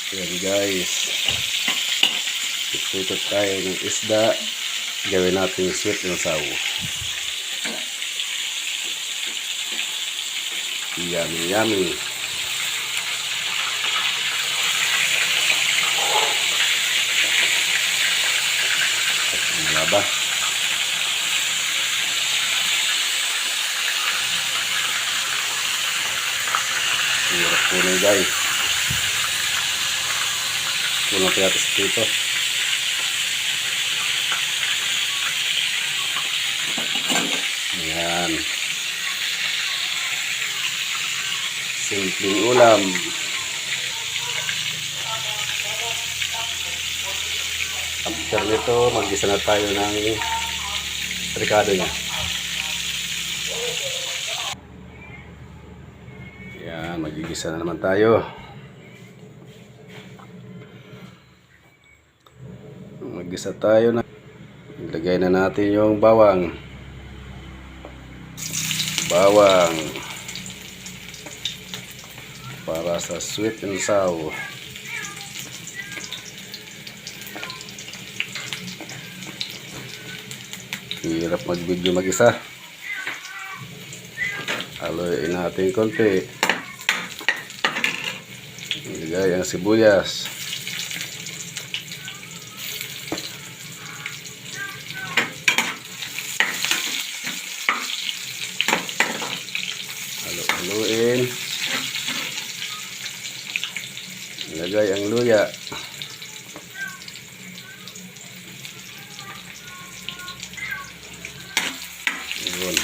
Yan guys, ikutot tayo ng isda. Gawin natin sweet and sour. Yummy yummy. Ano ba? Hirap po na guys. Kulang pa yata sa dito. Ayan. Simpleng ulam. After nito, mag-isa na tayo ng ricado niya. Ayan, mag-igisa na naman tayo. Mag-isa tayo na. Ilagay na natin yung bawang. Bawang. Para sa sweet and sour. Hirap mag-video mag-isa. Haluin natin konti. Ilagay ang sibuyas. Haluin. Ilagay ang luya. Yun.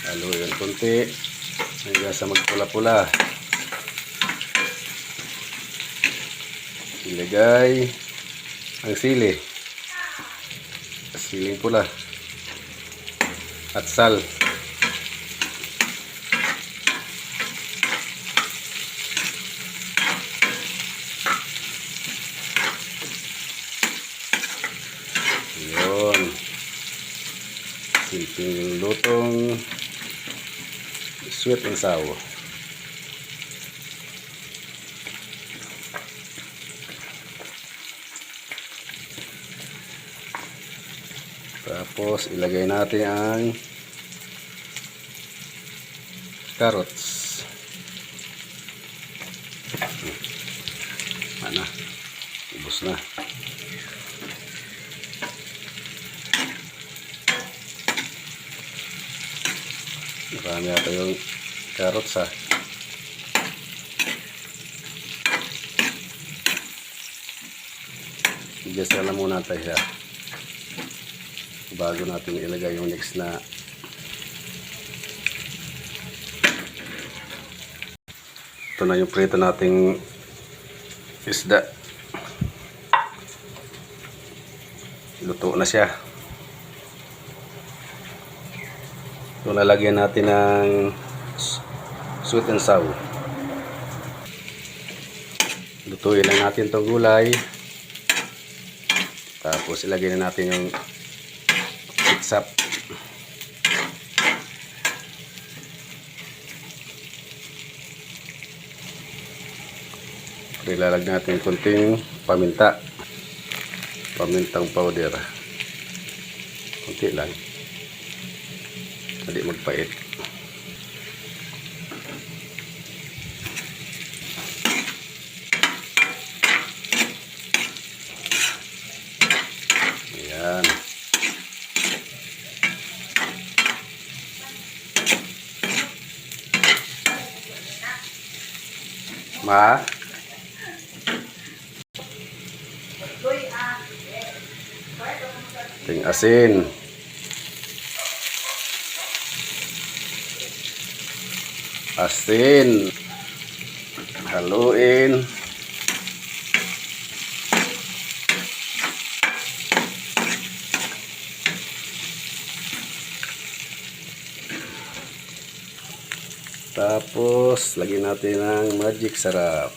Haluin konti hanggang sa magpula-pula. Ilagay ang sili. Siling pula. At sal. Yun. Simpleng lutong sweet and sour. Tapos ilagay natin ang carrots. Ano? Ubos na. Marami ata yung carrots ha. Igisa na muna tayo siya bago natin ilagay yung next na. Ito na yung prito nating isda. Luto na siya. Ito lalagyan natin ng sweet and sour. Lutuin lang natin itong gulay. Tapos ilagay na natin yung sitsap. Ilalagay natin konting paminta. Pamintang powder. Konti lang. Hindi magpait. Ayan. Ma? Ting asin. Asin. Haluin. Tapos lagyan natin ng magic sarap.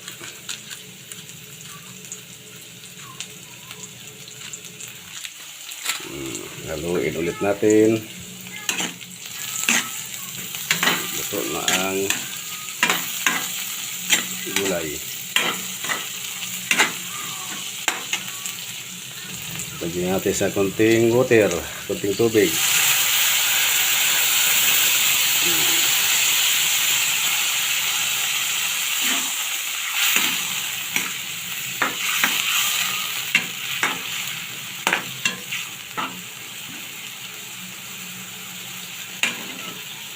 Haluin ulit natin. Luto na ang gulay. Lagyan natin sa konting water, konting tubig.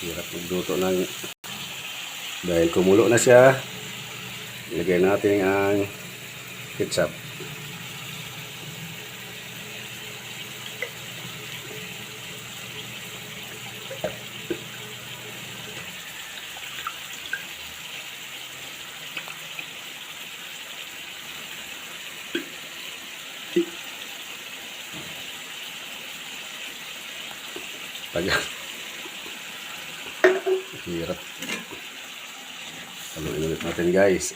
Hirap magluto ng dahil kumulo na siya. Ilagay natin ang ketchup. Tagal. Hirap. Haluin ulit natin guys.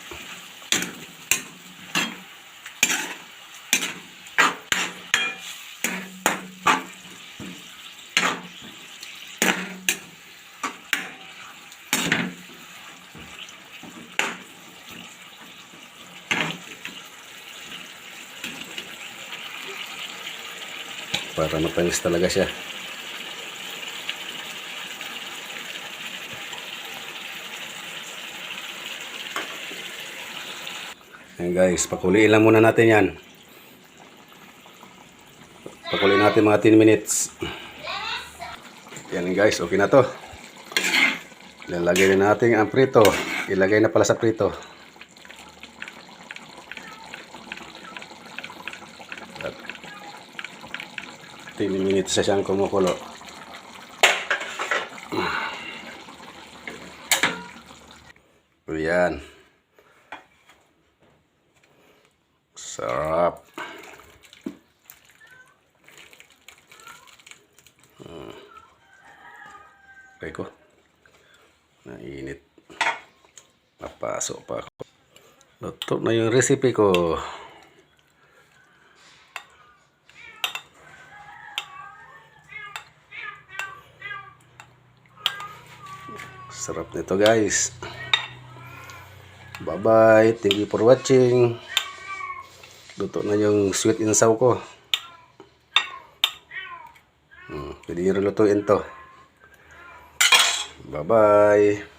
Para matamis talaga siya. Ayan guys, pakuliin lang muna natin yan. Pakuliin natin mga 10 minutes. Yan guys, okay na to. Lalagay na natin ang prito. Ilagay na pala sa prito. At 10 minutes na siyang kumukulo. Ayan. Sarap. Okay ko. Nainit. Napasok pa ako. Luto na yung recipe ko. Sarap nito guys. Bye bye. Thank you for watching. Luto na yung sweet and sour ko. Pwede nyo lutuin to. Bye bye.